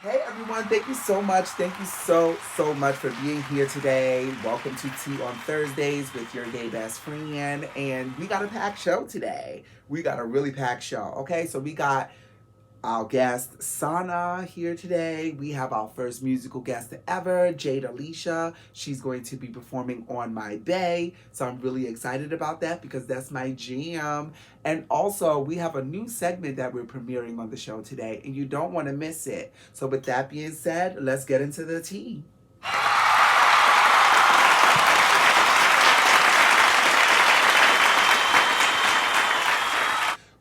Hey everyone, thank you so much. Thank you so much for being here today. Welcome to Tea on Thursdays with your gay best friend. And we got a packed show today. We got a really packed show. Okay, so we got our guest Sana here today. We have our first musical guest ever, Jade Alicia. She's going to be performing on My Bay. So I'm really excited about that because that's my jam. And also, we have a new segment that we're premiering on the show today, and you don't want to miss it. So, with that being said, let's get into the tea.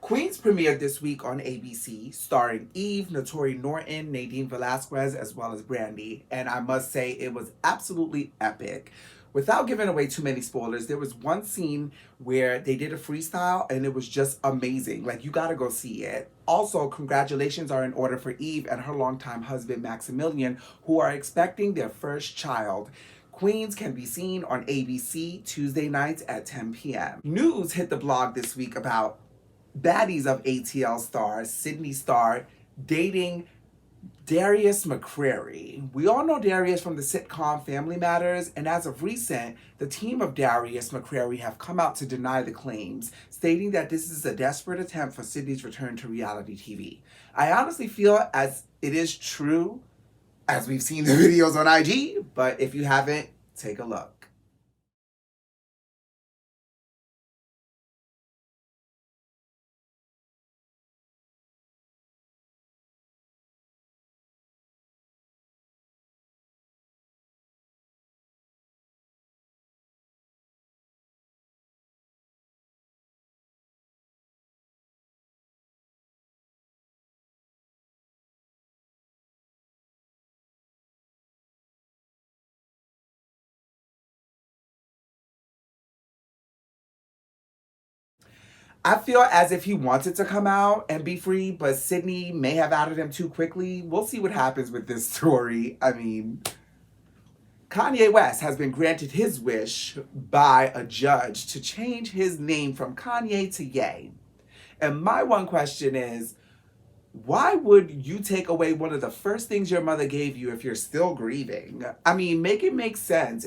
Queens premiered this week on ABC, starring Eve, Notori Norton, Nadine Velasquez, as well as Brandy. And I must say, it was absolutely epic. Without giving away too many spoilers, there was one scene where they did a freestyle and it was just amazing. Like, you gotta go see it. Also, congratulations are in order for Eve and her longtime husband, Maximilian, who are expecting their first child. Queens can be seen on ABC Tuesday nights at 10 p.m. News hit the blog this week about baddies of ATL star Sydney Starr dating Darius McCrary. We all know Darius from the sitcom Family Matters, and as of recent, the team of Darius McCrary have come out to deny the claims, stating that this is a desperate attempt for Sydney's return to reality TV. I honestly feel as it is true, as we've seen the videos on IG, but if you haven't, take a look. I feel as if he wanted to come out and be free, but Sydney may have outed him too quickly. We'll see what happens with this story. I mean, Kanye West has been granted his wish by a judge to change his name from Kanye to Ye. And my one question is, why would you take away one of the first things your mother gave you if you're still grieving? I mean, make it make sense.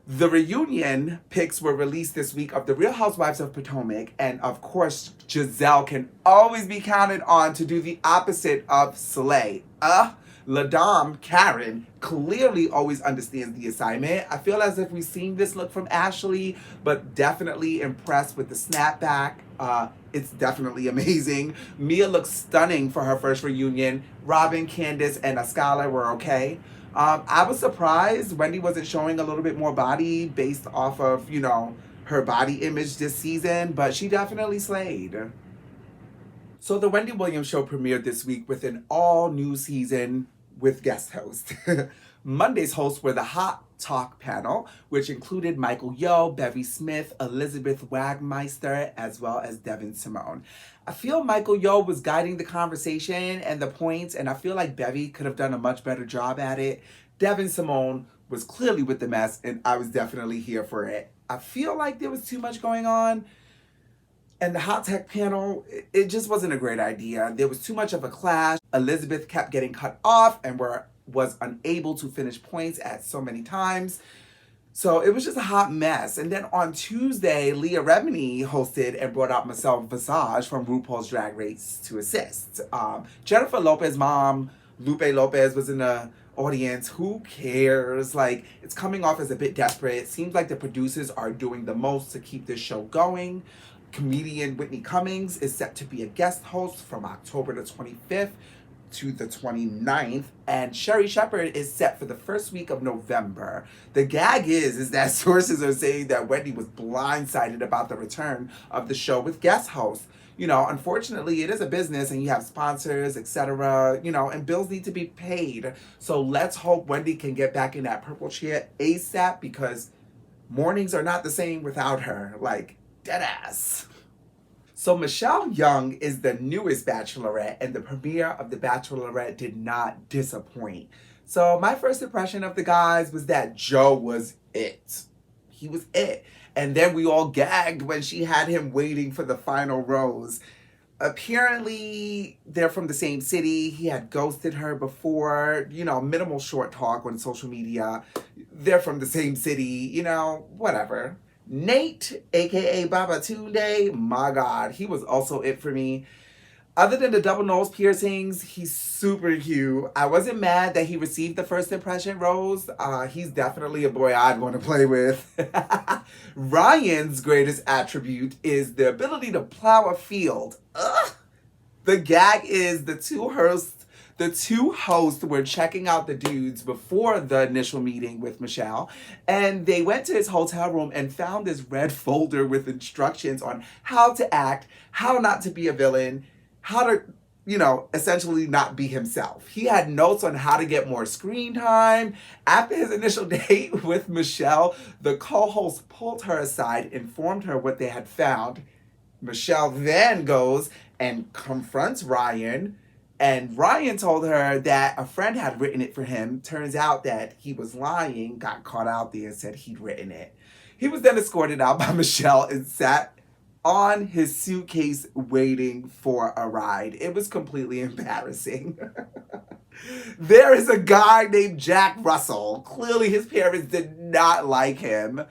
The reunion pics were released this week of the Real Housewives of Potomac, and of course, Giselle can always be counted on to do the opposite of Slay. Ladam Karen clearly always understands the assignment. I feel as if we've seen this look from Ashley, but definitely impressed with the snapback. It's definitely amazing. Mia looks stunning for her first reunion. Robin, Candace, and Ascala were okay. I was surprised Wendy wasn't showing a little bit more body based off of, her body image this season, but she definitely slayed. So the Wendy Williams show premiered this week with an all-new season with guest hosts. Monday's hosts were the Hot Talk panel, which included Michael Yo, Bevy Smith, Elizabeth Wagmeister, as well as Devin Simone. I feel Michael Yo was guiding the conversation and the points, and I feel like Bevy could have done a much better job at it. Devin Simone was clearly with the mess, and I was definitely here for it. I feel like there was too much going on. And the hot tech panel, it just wasn't a great idea. There was too much of a clash. Elizabeth kept getting cut off and was unable to finish points at so many times. So it was just a hot mess. And then on Tuesday, Leah Remini hosted and brought out Marcel Visage from RuPaul's Drag Race to assist. Jennifer Lopez's mom, Lupe Lopez, was in the audience. Who cares? Like, it's coming off as a bit desperate. It seems like the producers are doing the most to keep this show going. Comedian Whitney Cummings is set to be a guest host from October the 25th to the 29th, and Sherry Shepherd is set for the first week of November. The gag is that sources are saying that Wendy was blindsided about the return of the show with guest hosts. Unfortunately, it is a business and you have sponsors, etc., and bills need to be paid. So let's hope Wendy can get back in that purple chair ASAP because mornings are not the same without her. Like, deadass. So Michelle Young is the newest Bachelorette, and the premiere of The Bachelorette did not disappoint. So my first impression of the guys was that Joe was it. He was it. And then we all gagged when she had him waiting for the final rose. Apparently, they're from the same city. He had ghosted her before, minimal short talk on social media. They're from the same city, whatever. Nate, aka Baba Tunde, my God, he was also it for me. Other than the double nose piercings, he's super cute. I wasn't mad that he received the first impression rose. He's definitely a boy I'd want to play with. Ryan's greatest attribute is the ability to plow a field. Ugh. The gag is the two hosts were checking out the dudes before the initial meeting with Michelle, and they went to his hotel room and found this red folder with instructions on how to act, how not to be a villain, how to, essentially not be himself. He had notes on how to get more screen time. After his initial date with Michelle, the co-host pulled her aside, informed her what they had found. Michelle then goes and confronts Ryan, and Ryan told her that a friend had written it for him. Turns out that he was lying, got caught out there, and said he'd written it. He was then escorted out by Michelle and sat on his suitcase waiting for a ride. It was completely embarrassing. There is a guy named Jack Russell. Clearly, his parents did not like him.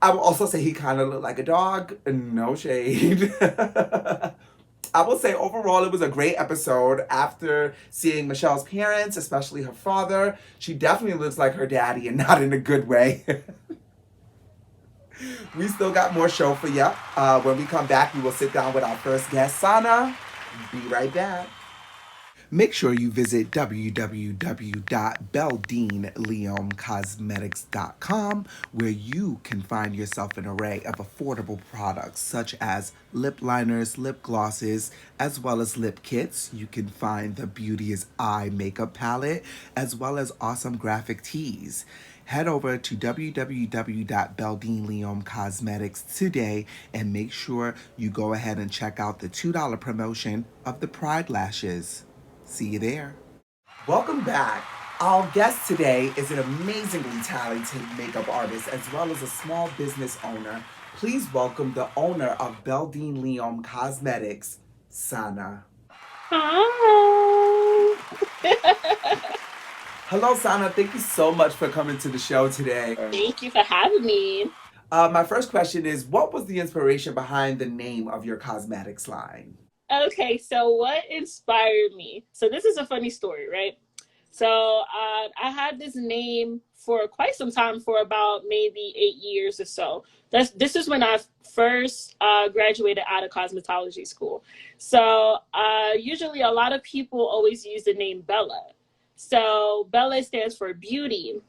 I will also say he kind of looked like a dog. No shade. I will say overall it was a great episode. After seeing Michelle's parents, especially her father, she definitely looks like her daddy and not in a good way. We still got more show for you. When we come back, we will sit down with our first guest, Sana. Be right back. Make sure you visit www.Beldeenleomcosmetics.com, where you can find yourself an array of affordable products such as lip liners, lip glosses, as well as lip kits. You can find the Beauty is Eye makeup palette, as well as awesome graphic tees. Head over to www.Beldeenleomcosmetics today and make sure you go ahead and check out the $2 promotion of the Pride Lashes. See you there. Welcome back. Our guest today is an amazingly talented makeup artist as well as a small business owner. Please welcome the owner of Beldeenleomcosmetics, Sana. Hi. Hello, Sana. Thank you so much for coming to the show today. Thank you for having me. My first question is, what was the inspiration behind the name of your cosmetics line? Okay, so what inspired me? So this is a funny story, right? So I had this name for quite some time, for about maybe 8 years or so. This is when I first graduated out of cosmetology school. So usually a lot of people always use the name Bella. So Bella stands for beauty.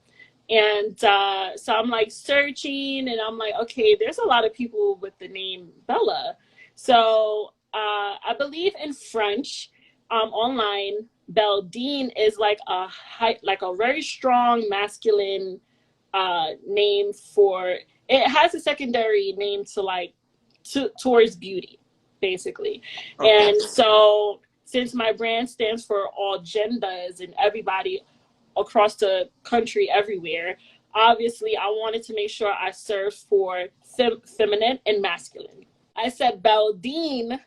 And so I'm like searching, and I'm like, okay, there's a lot of people with the name Bella. So I believe in French, online, Beldine is like like a very strong masculine name for. It has a secondary name to like towards beauty, basically. Okay. And so since my brand stands for all genders and everybody across the country, everywhere. Obviously, I wanted to make sure I served for feminine and masculine. I said Beldine,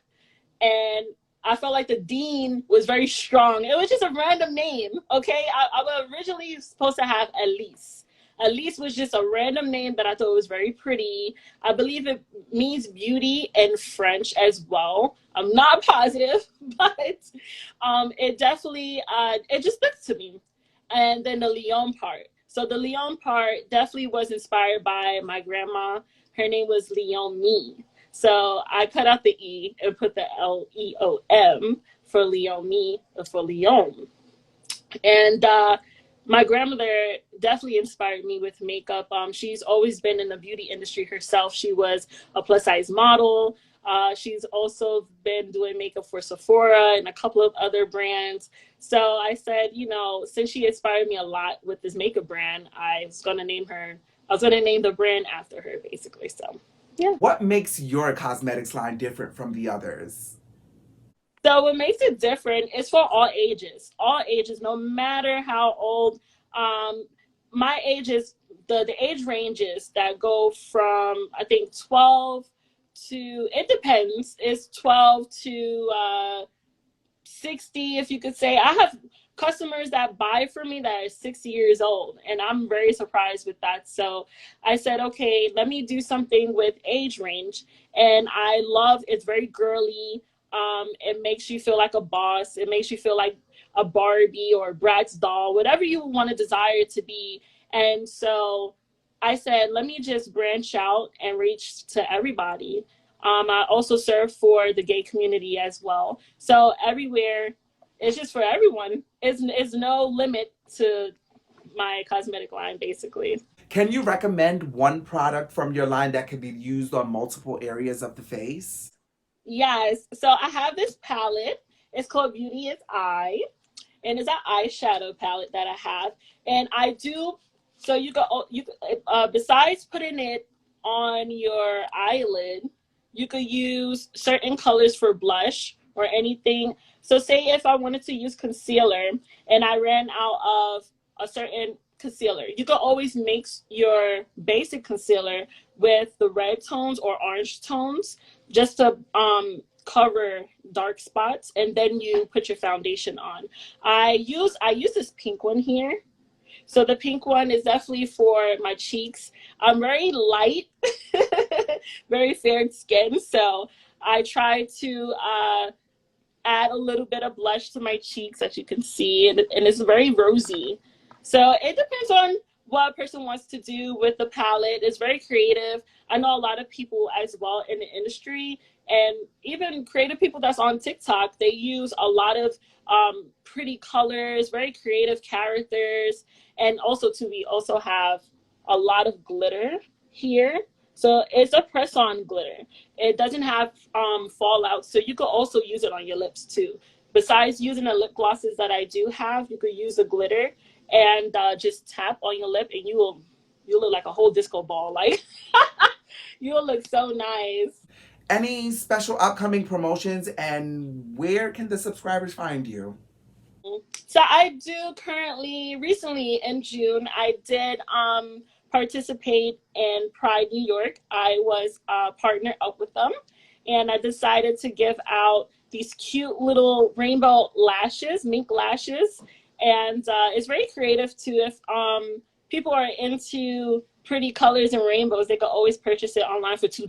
and I felt like the dean was very strong. It was just a random name, okay? I was originally supposed to have Elise. Elise was just a random name that I thought was very pretty. I believe it means beauty in French as well. I'm not positive, but it definitely, it just stuck to me. And then the Leon part. So the Leon part definitely was inspired by my grandma. Her name was Leonie. So I cut out the E and put the Leom for Leonie, for Leon. And my grandmother definitely inspired me with makeup. She's always been in the beauty industry herself. She was a plus size model. She's also been doing makeup for Sephora and a couple of other brands. So I said, since she inspired me a lot with this makeup brand, I was going to name the brand after her, basically. So, yeah. What makes your cosmetics line different from the others? So what makes it different is for all ages, no matter how old. My age is the age ranges that go from I think 12 to, it depends. It's 12 to 60, if you could say. I have customers that buy from me that are 60 years old, and I'm very surprised with that. So I said, okay, let me do something with age range. And I love, it's very girly. It makes you feel like a boss. It makes you feel like a Barbie or a Bratz doll, whatever you want to desire to be. And so I said, let me just branch out and reach to everybody. I also serve for the gay community as well. So everywhere, it's just for everyone. It's no limit to my cosmetic line, basically. Can you recommend one product from your line that can be used on multiple areas of the face? Yes. So I have this palette. It's called Beauty is I, and it's an eyeshadow palette that I have. And I do, so you besides putting it on your eyelid, you could use certain colors for blush or anything. So say if I wanted to use concealer and I ran out of a certain concealer, you could always mix your basic concealer with the red tones or orange tones just to cover dark spots, and then you put your foundation on. I use this pink one here. So the pink one is definitely for my cheeks. I'm very light, very fair skin. So I try to add a little bit of blush to my cheeks, as you can see, and it's very rosy. So it depends on what a person wants to do with the palette. It's very creative. I know a lot of people as well in the industry, and even creative people that's on TikTok, they use a lot of pretty colors, very creative characters. And also too, we also have a lot of glitter here. So it's a press-on glitter. It doesn't have fallout, so you could also use it on your lips too. Besides using the lip glosses that I do have, you could use the glitter and just tap on your lip, and you look like a whole disco ball. Like you'll look so nice. Any special upcoming promotions, and where can the subscribers find you? So I do currently, recently in June, I did participate in Pride New York. I was partnered up with them, and I decided to give out these cute little rainbow lashes, mink lashes, and it's very creative too. If people are into pretty colors and rainbows, they could always purchase it online for $2.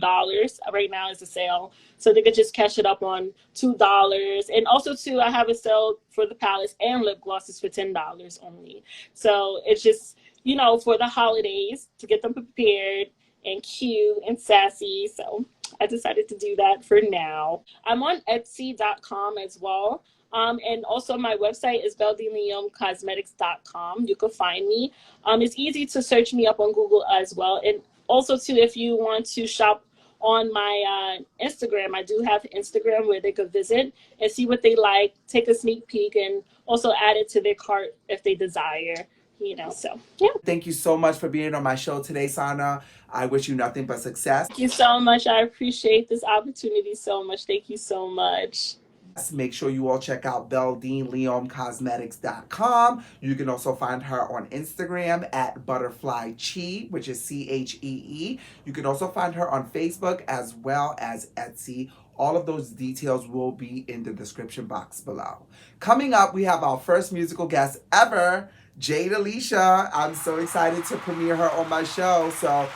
Right now is a sale, so they could just catch it up on $2. And also too, I have a sale for the palettes and lip glosses for $10 only. So it's just, you know, for the holidays to get them prepared and cute and sassy. So I decided to do that for now. I'm on Etsy.com as well. And also my website is Beldeenleomcosmetics.com. You can find me. It's easy to search me up on Google as well. And also too, if you want to shop on my Instagram, I do have Instagram where they could visit and see what they like, take a sneak peek, and also add it to their cart if they desire. You know, so yeah. Thank you so much for being on my show today, Sana. I wish you nothing but success. Thank you so much. I appreciate this opportunity so much. Thank you so much. Make sure you all check out Beldeenleomcosmetics.com. You can also find her on Instagram at butterflychi, which is CHEE. You can also find her on Facebook as well as Etsy. All of those details will be in the description box below. Coming up, we have our first musical guest ever, Sheisjayd Alicia. I'm so excited to premiere her on my show, so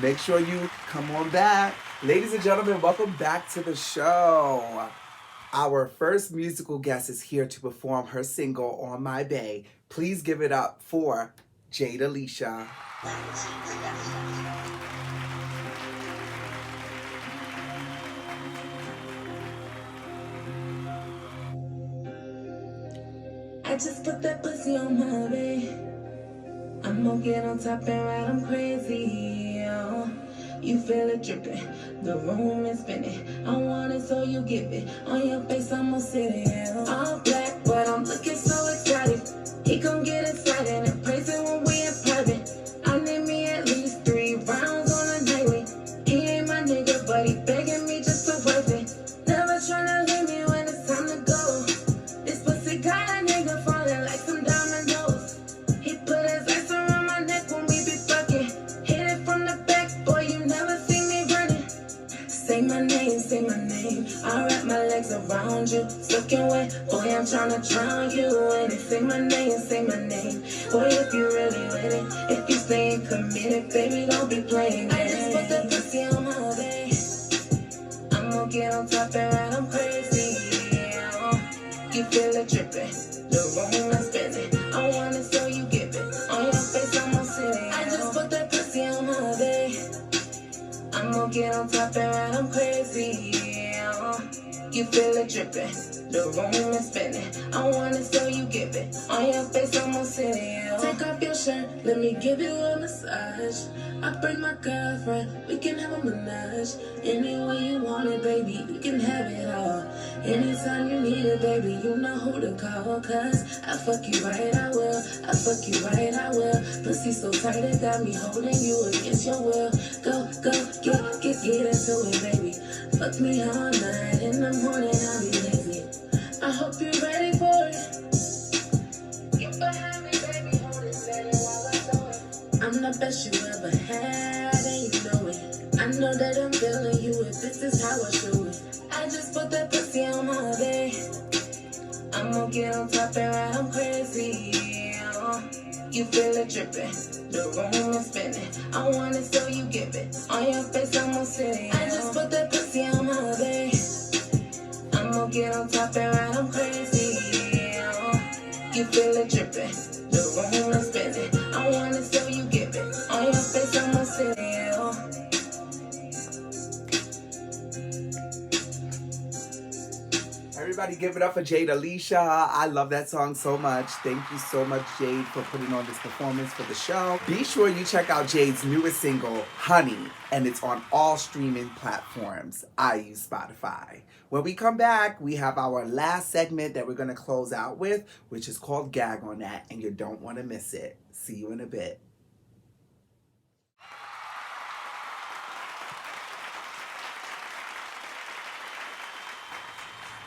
make sure you come on back. Ladies and gentlemen, welcome back to the show. Our first musical guest is here to perform her single, On My Bay. Please give it up for Sheisjayd Alicia. I just put that pussy on my bay. I'm gonna get on top and ride, I'm crazy. Oh. You feel it dripping, the room is spinning. I want it, so you give it. On your face, I'm gonna sit it. Yeah. All black, but I'm looking so excited. He gon' get excited and praise it when we in private. I need me at least 3 rounds on a nightly. He ain't my nigga, but he begging me just to work it. Never tryna leave me when it's time to go. This pussy got a nigga falling like some dominoes. He put his ass around my neck when we be fucking. Hit it from the back, boy, you never see me running. Say my you, soaking wet. Boy, I'm tryna drown you in it. Say my name, say my name. Boy, if you really with it, if you staying committed, baby, don't be playing. I just put the pussy on my bed. I'm gonna get on top and ride, I'm crazy. You feel it dripping, the room is spinning. I want it so you give it. On your face, I'm gonna sit it. I just put that pussy on my bed. I'm gonna get on top and ride, I'm crazy. You feel it dripping, the room is spinning. I want it so you give it. On your face, I'm gonna sit it. Take off your shirt, let me give you a massage. I bring my girlfriend, we can have a menage. Any way you want it, baby, you can have it all. Anytime you need it, baby, you know who to call. Cause I fuck you right, I will. I fuck you right, I will. Pussy so tight, it got me holding you against your will. Go, get into it, baby. Fuck me all night, in the morning I'll be lazy. I hope you're ready for it. Get behind me, baby, hold it steady while I throw it. I'm the best you ever had, and you know it. I know that I'm feeling you if this is how I show it. I just put that pussy on my bed. I'm gonna get on top and ride, I'm crazy. You feel it dripping, the room is spinning. I want it so you give it. On your face, I'm gonna sit it. I just put that pussy on my bed. I'm gonna get on top and ride, I'm crazy. You feel it dripping, the room is spinning. I want it so you give it. On your face, I'm gonna sit it. Everybody give it up for Jade Alicia. I love that song so much. Thank you so much, Jade, for putting on this performance for the show. Be sure you check out Jade's newest single, Honey, and it's on all streaming platforms. I use Spotify. When we come back, we have our last segment that we're going to close out with, which is called Gag on That, and you don't want to miss it. See you in a bit.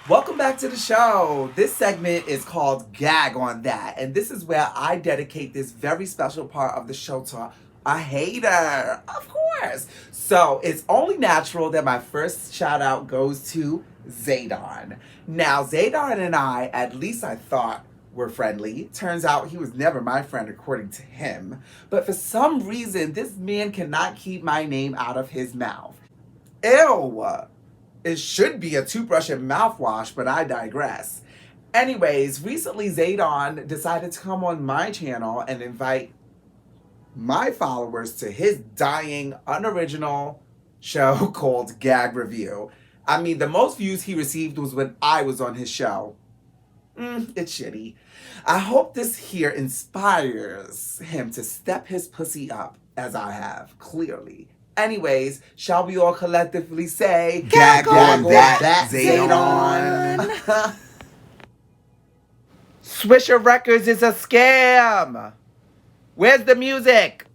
Welcome back to the show. This segment is called Gag on That, and this is where I dedicate this very special part of the show to a hater, of course. So it's only natural that my first shout out goes to Zaydon. Now, Zaydon and I, at least I thought, were friendly. Turns out he was never my friend according to him. But for some reason, this man cannot keep my name out of his mouth. Ew. It should be a toothbrush and mouthwash, but I digress. Anyways, recently Zaydon decided to come on my channel and invite my followers to his dying, unoriginal show called Gag Review. I mean, the most views he received was when I was on his show. It's shitty. I hope this here inspires him to step his pussy up, as I have, clearly. Anyways, shall we all collectively say, Gag on that, Zaydon? Swisher Records is a scam. Where's the music?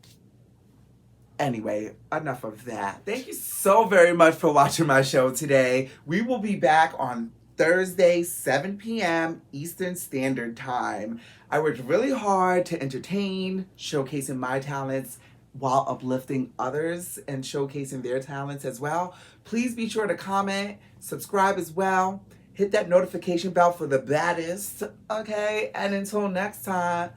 Anyway, enough of that. Thank you so very much for watching my show today. We will be back on Thursday, 7 p.m. Eastern Standard Time. I worked really hard to entertain, showcasing my talents, while uplifting others and showcasing their talents as well. Please be sure to comment, subscribe as well, hit that notification bell for the baddest, okay? And until next time,